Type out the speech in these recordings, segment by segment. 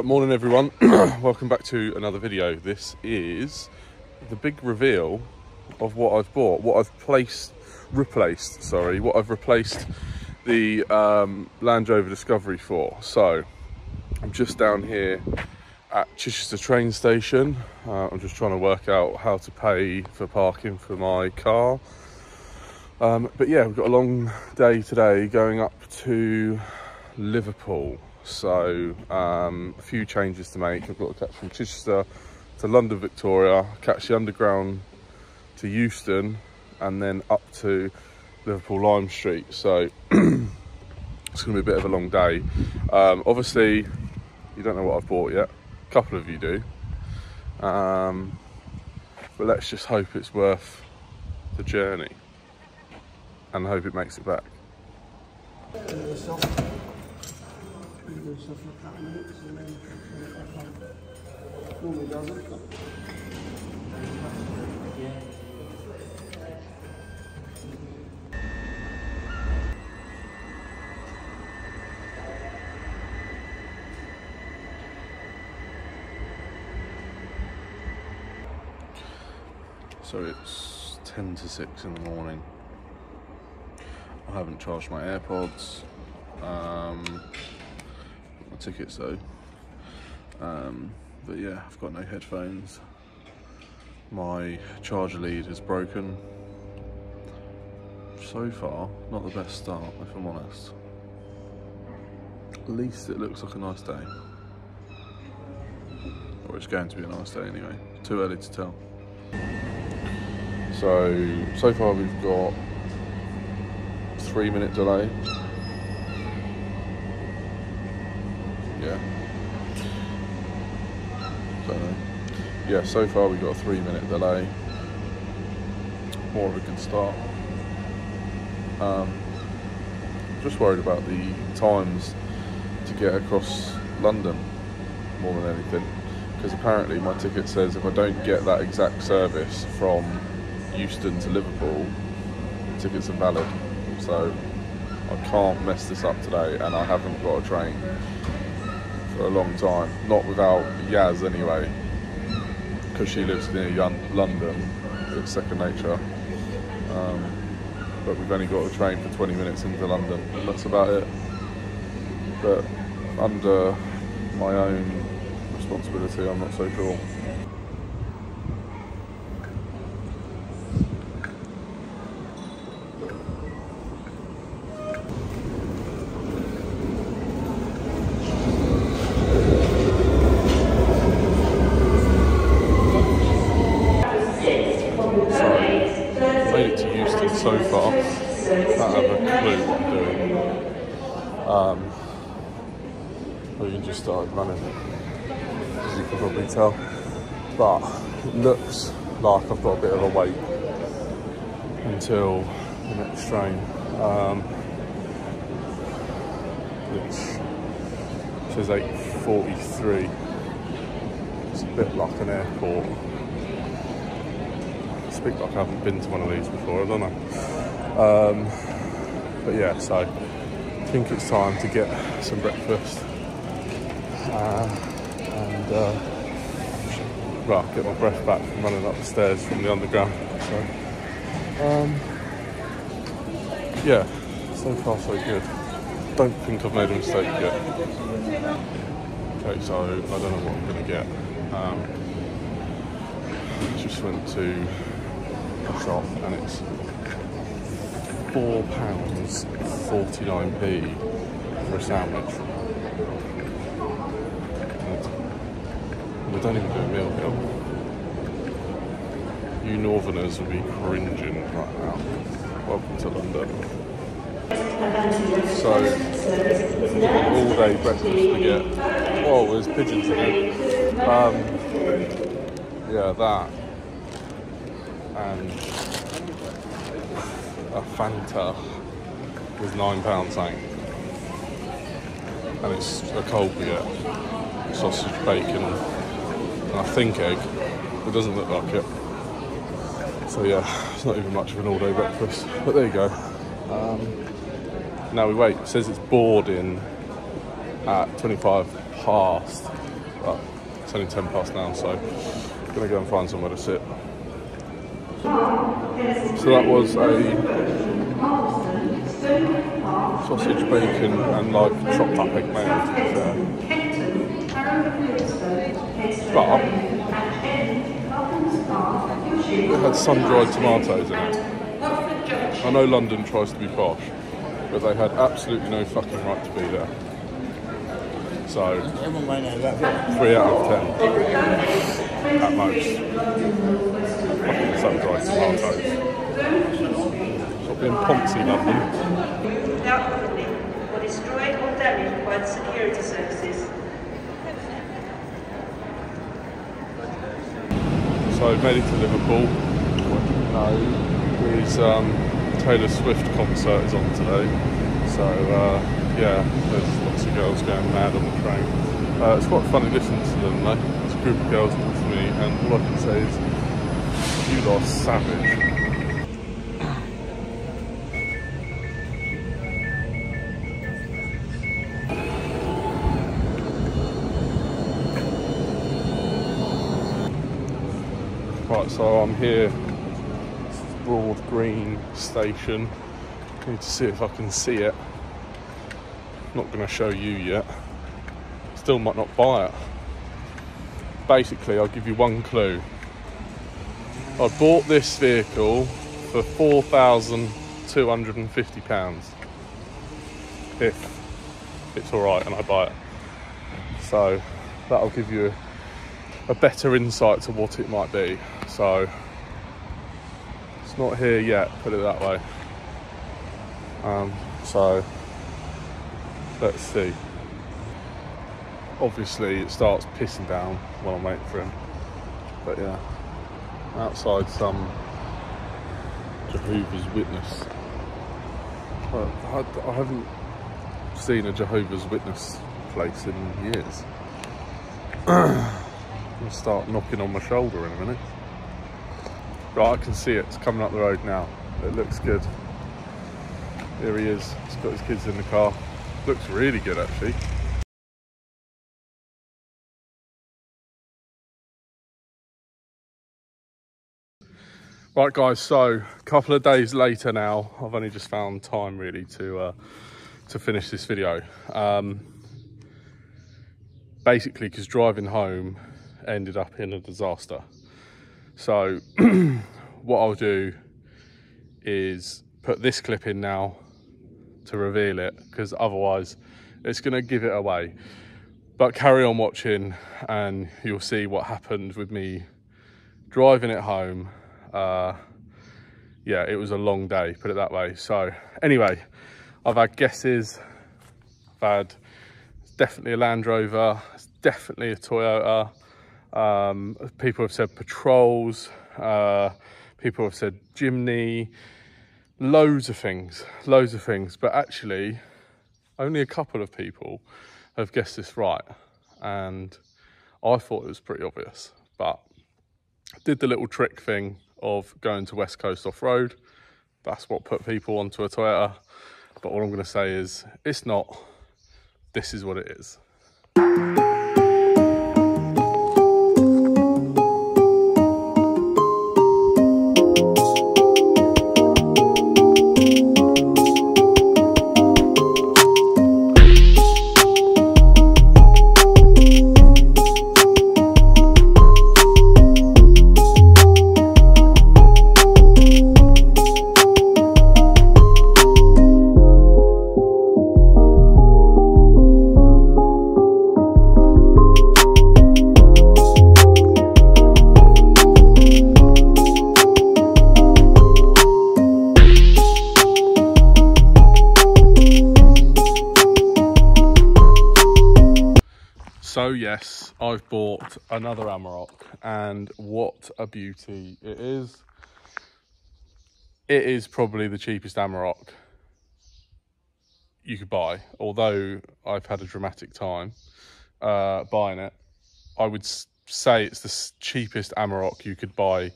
Right, morning everyone. Welcome back to another video. This is the big reveal of what I've bought, what I've replaced the Land Rover Discovery for. So I'm just down here at Chichester train station. I'm just trying to work out how to pay for parking for my car. But yeah, we've got a long day today going up to Liverpool. So a few changes to make. I've got to catch from Chichester to London Victoria, catch the underground to Euston, and then up to Liverpool Lime Street. So it's going to be a bit of a long day. Obviously, you don't know what I've bought yet. A couple of you do. But let's just hope it's worth the journey and hope it makes it back. So it's 10 to 6 in the morning. I haven't charged my AirPods. My tickets though. But yeah, I've got no headphones. My charger lead is broken. So far, not the best start, if I'm honest. At least it looks like a nice day. Or it's going to be a nice day anyway. Too early to tell. So far we've got 3-minute delay. Yeah. So far we've got a 3-minute delay. More of a good start. Just worried about the times to get across London more than anything, because apparently my ticket says if I don't get that exact service from Euston to Liverpool, the tickets are valid. So I can't mess this up today, and I haven't got a train for a long time. Not without Yaz anyway, because she lives near London. It's second nature. But we've only got a train for 20 minutes into London, and that's about it. But under my own responsibility, I'm not so sure. So far, I don't have a clue what I'm doing. We can just start running, as you can probably tell. But it looks like I've got a bit of a wait until the next train, which says 8:43. It's a bit like an airport. Like I haven't been to one of these before, I don't know. But yeah, so I think it's time to get some breakfast and get my breath back from running up the stairs from the underground. So yeah, so far so good. Don't think I've made a mistake yet. Okay, so I don't know what I'm going to get. Just went to shop and it's £4.49p for a sandwich. And we don't even do a meal deal. You northerners will be cringing right now. Welcome to London. So all day breakfast to get. Oh, there's pigeons again. Yeah, that. And a Fanta with £9 something, and it's a cold baguette, sausage, bacon, and I think egg. It doesn't look like it. So yeah, it's not even much of an all-day breakfast, but there you go. Now we wait. It says it's boarding at 25 past. but it's only 10 past now, so I'm gonna go and find somewhere to sit. So that was a sausage, bacon and like chopped up egg mayo, to be fair. But it had sun-dried tomatoes in it. I know London tries to be posh, but they had absolutely no fucking right to be there. So 3 out of 10 at most. Fucking sun-dried tomatoes. Stop being poncy, London. Without opening or destroyed or damaged by the security services. So I made it to Liverpool. His Taylor Swift concert is on today. So yeah, there's lots of girls going mad on the train. It's quite funny listening to them though. There's a group of girls next to me, and all I can say is, you lot are savage. Right, so I'm here, Broad Green Station. I need to see if I can see it. Not going to show you yet. Still might not buy it. Basically, I'll give you one clue. I bought this vehicle for £4,250 if it's alright and I buy it. So that'll give you a better insight to what it might be. So it's not here yet, put it that way. So let's see. Obviously it starts pissing down while I'm waiting for him, but yeah, outside some Jehovah's Witness. I haven't seen a Jehovah's Witness place in years. I'll start knocking on my shoulder in a minute. Right, I can see it. It's coming up the road now. It looks good. Here he is. He's got his kids in the car. Looks really good, actually. Right, guys. So a couple of days later now. I've only just found time really to finish this video. Basically, because driving home ended up in a disaster. So what I'll do is put this clip in now to reveal it, because otherwise it's going to give it away. But carry on watching and you'll see what happened with me driving it home. Yeah, it was a long day, put it that way. So anyway, I've had guesses. I've had, it's definitely a Land Rover, it's definitely a Toyota. People have said patrols, people have said Jimny, loads of things, but actually only a couple of people have guessed this right, and I thought it was pretty obvious, but I did the little trick thing of going to West Coast off-road. That's what put people onto a Toyota, but all I'm going to say is it's not. This is what it is. So yes, I've bought another Amarok, and what a beauty it is. It is probably the cheapest Amarok you could buy, although I've had a dramatic time buying it. I would say it's the cheapest Amarok you could buy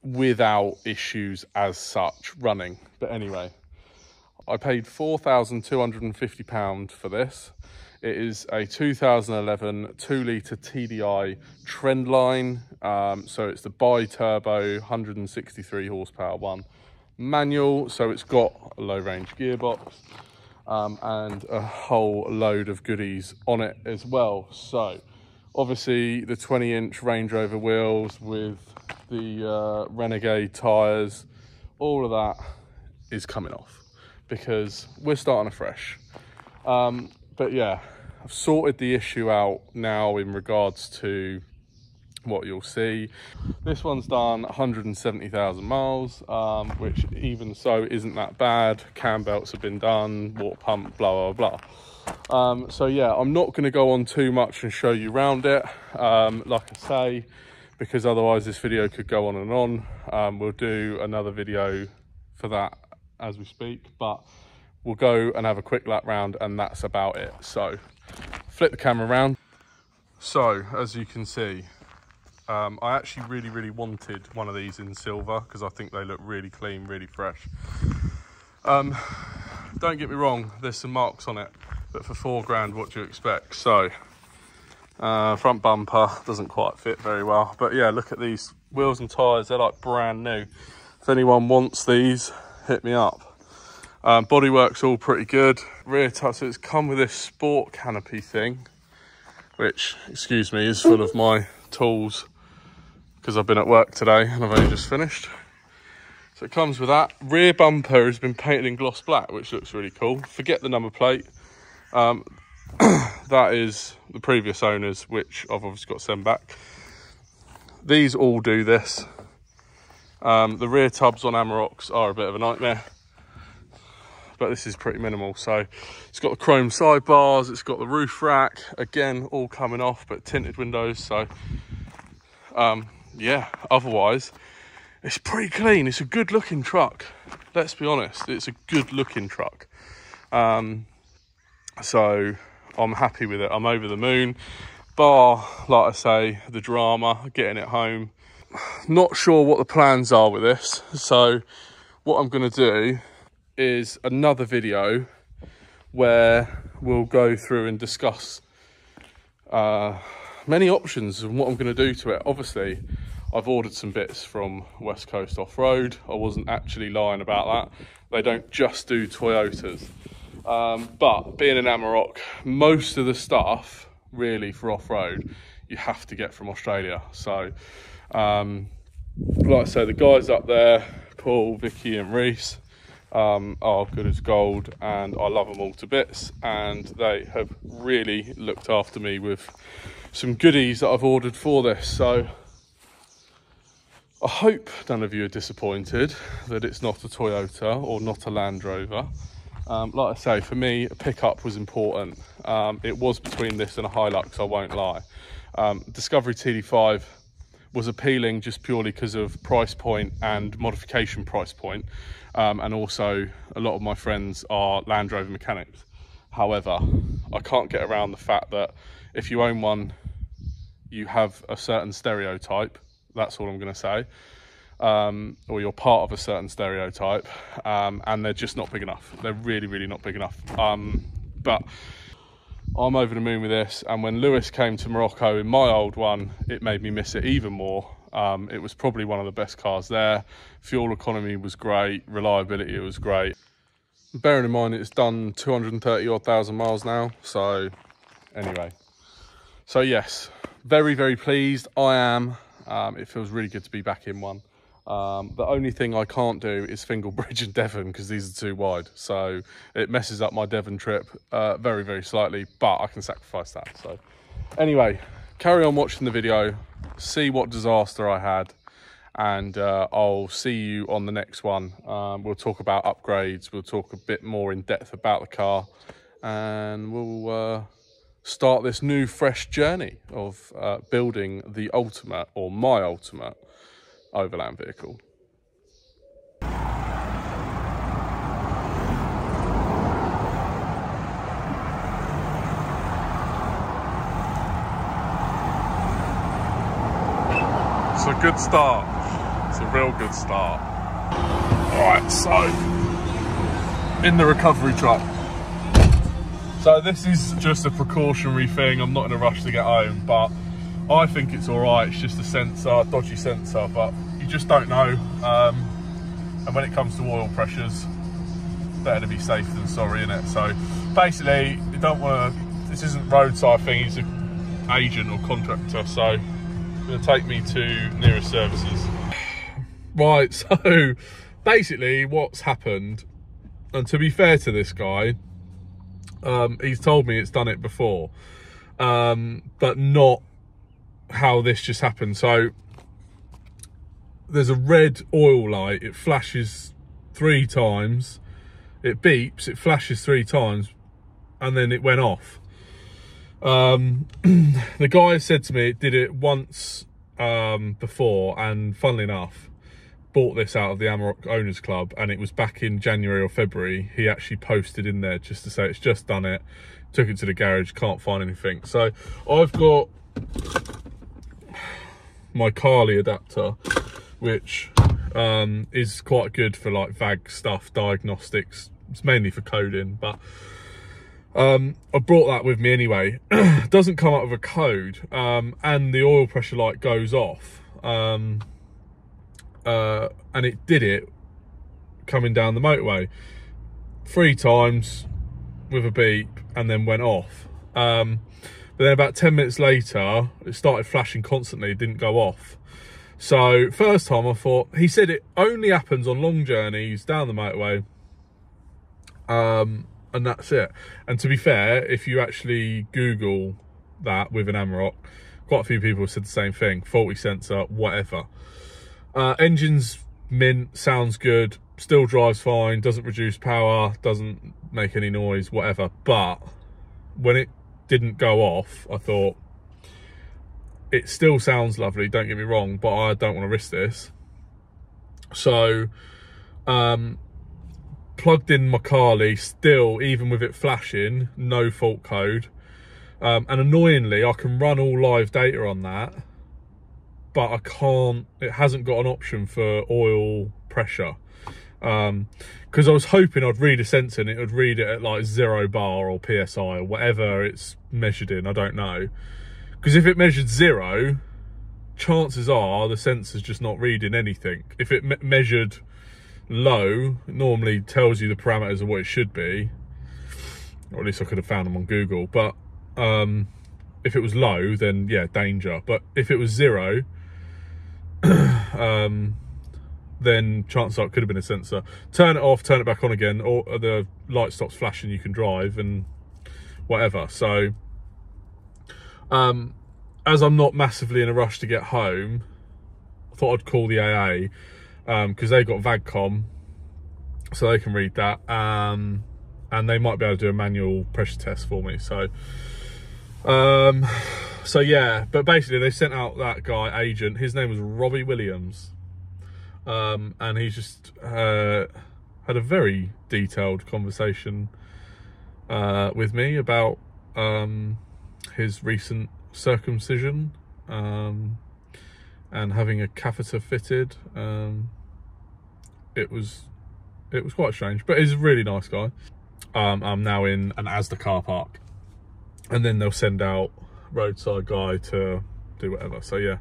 without issues as such running. But anyway, I paid £4,250 for this. It is a 2011 2-litre TDI Trendline. So it's the bi-turbo 163 horsepower one. Manual, so it's got a low range gearbox and a whole load of goodies on it as well. So obviously the 20-inch Range Rover wheels with the Renegade tyres, all of that is coming off because we're starting afresh. But yeah, I've sorted the issue out now in regards to what you'll see. This one's done 170,000 miles, which even so isn't that bad. Cam belts have been done, water pump, blah, blah, blah. So yeah, I'm not going to go on too much and show you around it, like I say, because otherwise this video could go on and on. We'll do another video for that as we speak, but we'll go and have a quick lap round and that's about it. So flip the camera around. So as you can see, I actually really wanted one of these in silver because I think they look really clean, really fresh. Don't get me wrong, there's some marks on it, but for £4 what do you expect? So front bumper doesn't quite fit very well, but yeah, look at these wheels and tyres, they're like brand new. If anyone wants these, hit me up. Bodywork's all pretty good. Rear touch, so it's come with this sport canopy thing, which, excuse me, is full of my tools because I've been at work today and I've only just finished. So it comes with that. Rear bumper has been painted in gloss black, which looks really cool. Forget the number plate. That is the previous owners, which I've obviously got to send back. These all do this. The rear tubs on Amaroks are a bit of a nightmare, but this is pretty minimal. So it's got the chrome sidebars, it's got the roof rack, again, all coming off, but tinted windows. So yeah, otherwise it's pretty clean. It's a good looking truck, let's be honest. It's a good looking truck. So I'm happy with it. I'm over the moon, bar, like I say, the drama, getting it home. Not sure what the plans are with this. So what I'm going to do is another video where we'll go through and discuss many options and what I'm going to do to it. Obviously, I've ordered some bits from West Coast Off-Road. I wasn't actually lying about that. They don't just do Toyotas. But being an Amarok, most of the stuff really for off-road you have to get from Australia. So like I say, the guys up there, Paul, Vicky and Reese, are good as gold, and I love them all to bits, and they have really looked after me with some goodies that I've ordered for this. So I hope none of you are disappointed that it's not a Toyota or not a Land Rover. Like I say, for me, a pickup was important. It was between this and a Hilux, I won't lie. Discovery TD5 was appealing just purely because of price point and modification price point. And also, a lot of my friends are Land Rover mechanics. However, I can't get around the fact that if you own one, you have a certain stereotype. That's all I'm going to say. Or you're part of a certain stereotype, and they're just not big enough. They're really not big enough. But I'm over the moon with this, and when Lewis came to Morocco in my old one, it made me miss it even more. It was probably one of the best cars there. Fuel economy was great, reliability was great. Bearing in mind it's done 230,000 miles now, so anyway. So yes, very pleased I am. It feels really good to be back in one. The only thing I can't do is Fingal Bridge and Devon because these are too wide, so it messes up my Devon trip very slightly, but I can sacrifice that. So anyway, carry on watching the video, see what disaster I had, and I'll see you on the next one. We'll talk about upgrades, we'll talk a bit more in depth about the car, and we'll start this new fresh journey of building the ultimate, or my ultimate, Overland vehicle. It's a good start. It's a real good start. All right, so in the recovery truck. So this is just a precautionary thing. I'm not in a rush to get home, but I think it's all right. It's just a sensor, dodgy sensor, but you just don't know. And when it comes to oil pressures, better to be safe than sorry, innit? So basically, you don't want to, this isn't roadside thing, he's an agent or contractor, so he's going to take me to nearest services. Right, so basically what's happened, and to be fair to this guy, he's told me it's done it before, but not how this just happened. So there's a red oil light, it flashes 3 times, it beeps, it flashes 3 times, and then it went off. The guy said to me it did it once before, and funnily enough, bought this out of the Amarok Owners Club, and it was back in January or February. He actually posted in there just to say it's just done it, took it to the garage, can't find anything. So I've got my Carly adapter, which is quite good for like VAG stuff, diagnostics. It's mainly for coding, but I brought that with me anyway. It doesn't come up with a code, and the oil pressure light goes off. And it did it coming down the motorway 3 times with a beep, and then went off. But then about 10 minutes later, it started flashing constantly, it didn't go off. So first time I thought, he said it only happens on long journeys down the motorway, and that's it. And to be fair, if you actually Google that with an Amarok, quite a few people said the same thing, faulty sensor, whatever. Engine's mint, sounds good, still drives fine, doesn't reduce power, doesn't make any noise, whatever. But when it didn't go off, I thought, it still sounds lovely, don't get me wrong, but I don't want to risk this. So plugged in my Carly, still, even with it flashing, no fault code. And annoyingly, I can run all live data on that, but I can't, it hasn't got an option for oil pressure. Because I was hoping I'd read a sensor and it would read it at like 0 bar or PSI or whatever it's measured in, I don't know. Because if it measured 0, chances are the sensor's just not reading anything. If it measured low, it normally tells you the parameters of what it should be. Or at least I could have found them on Google. But if it was low, then yeah, danger. But if it was 0, then chances are it could have been a sensor. Turn it off, turn it back on again, or the light stops flashing, you can drive and whatever. So as I'm not massively in a rush to get home, I thought I'd call the AA, because they've got VAGCOM, so they can read that, and they might be able to do a manual pressure test for me. So so yeah, but basically they sent out that guy, agent, his name was Robbie Williams, and he just had a very detailed conversation with me about his recent circumcision and having a catheter fitted. It was quite strange, but he's a really nice guy. I'm now in an Asda car park, and then they'll send out roadside guy to do whatever. So yeah,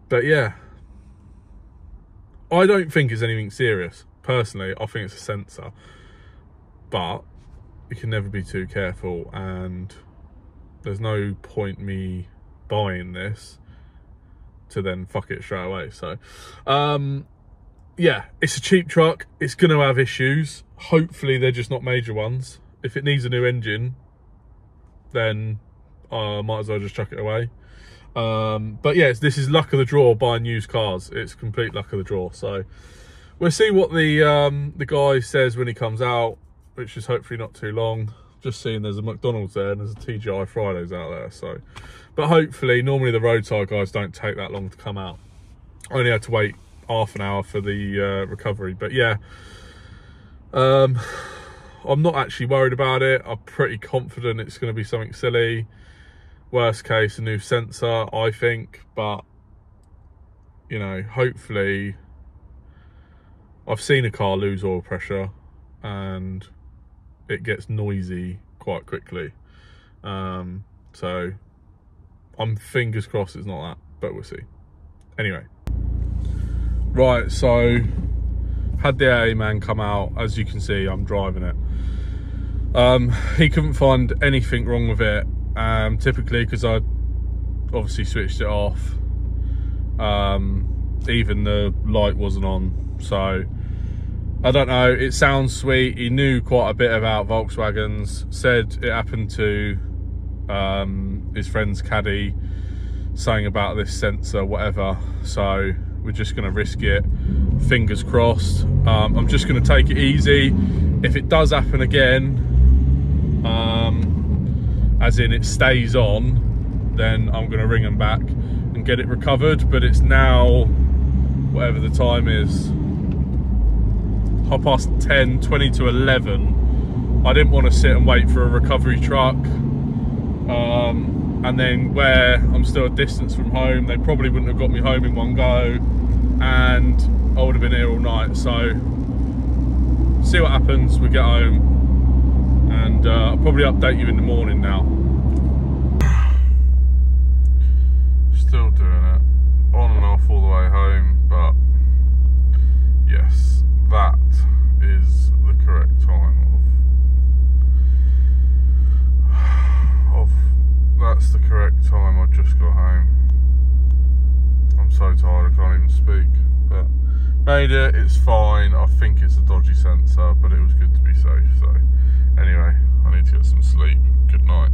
but yeah, I don't think it's anything serious personally. I think it's a sensor, but you can never be too careful, and there's no point me buying this to then fuck it straight away. So yeah, it's a cheap truck, it's going to have issues. Hopefully they're just not major ones. If it needs a new engine, then I might as well just chuck it away. But yeah, this is luck of the draw buying used cars. It's complete luck of the draw. So we'll see what the guy says when he comes out, which is hopefully not too long. Just seeing there's a McDonald's there and there's a TGI Fridays out there. So, but hopefully, normally the roadside guys don't take that long to come out. I only had to wait half an hour for the recovery. But yeah, I'm not actually worried about it. I'm pretty confident it's going to be something silly. Worst case, a new sensor, I think. But, you know, hopefully, I've seen a car lose oil pressure and it gets noisy quite quickly. So I'm fingers crossed it's not that, but we'll see. Anyway, right, so had the AA man come out. As you can see, I'm driving it. He couldn't find anything wrong with it, typically because I obviously switched it off. Even the light wasn't on, so I don't know. It sounds sweet. He knew quite a bit about Volkswagens. Said it happened to his friend's caddy, saying about this sensor, whatever. So we're just going to risk it. Fingers crossed. I'm just going to take it easy. If it does happen again, as in it stays on, then I'm going to ring them back and get it recovered. But it's now, whatever the time is, 10:30, 20 to 11. I didn't want to sit and wait for a recovery truck. And then where I'm still a distance from home, they probably wouldn't have got me home in one go, and I would have been here all night. So see what happens. We get home, and I'll probably update you in the morning now. Still doing it on and off all the way home, but yes, that is the correct time of that's the correct time. I just got home. I'm so tired I can't even speak, but made it. It's fine. I think it's a dodgy sensor, but it was good to be safe. So anyway, I need to get some sleep. Good night.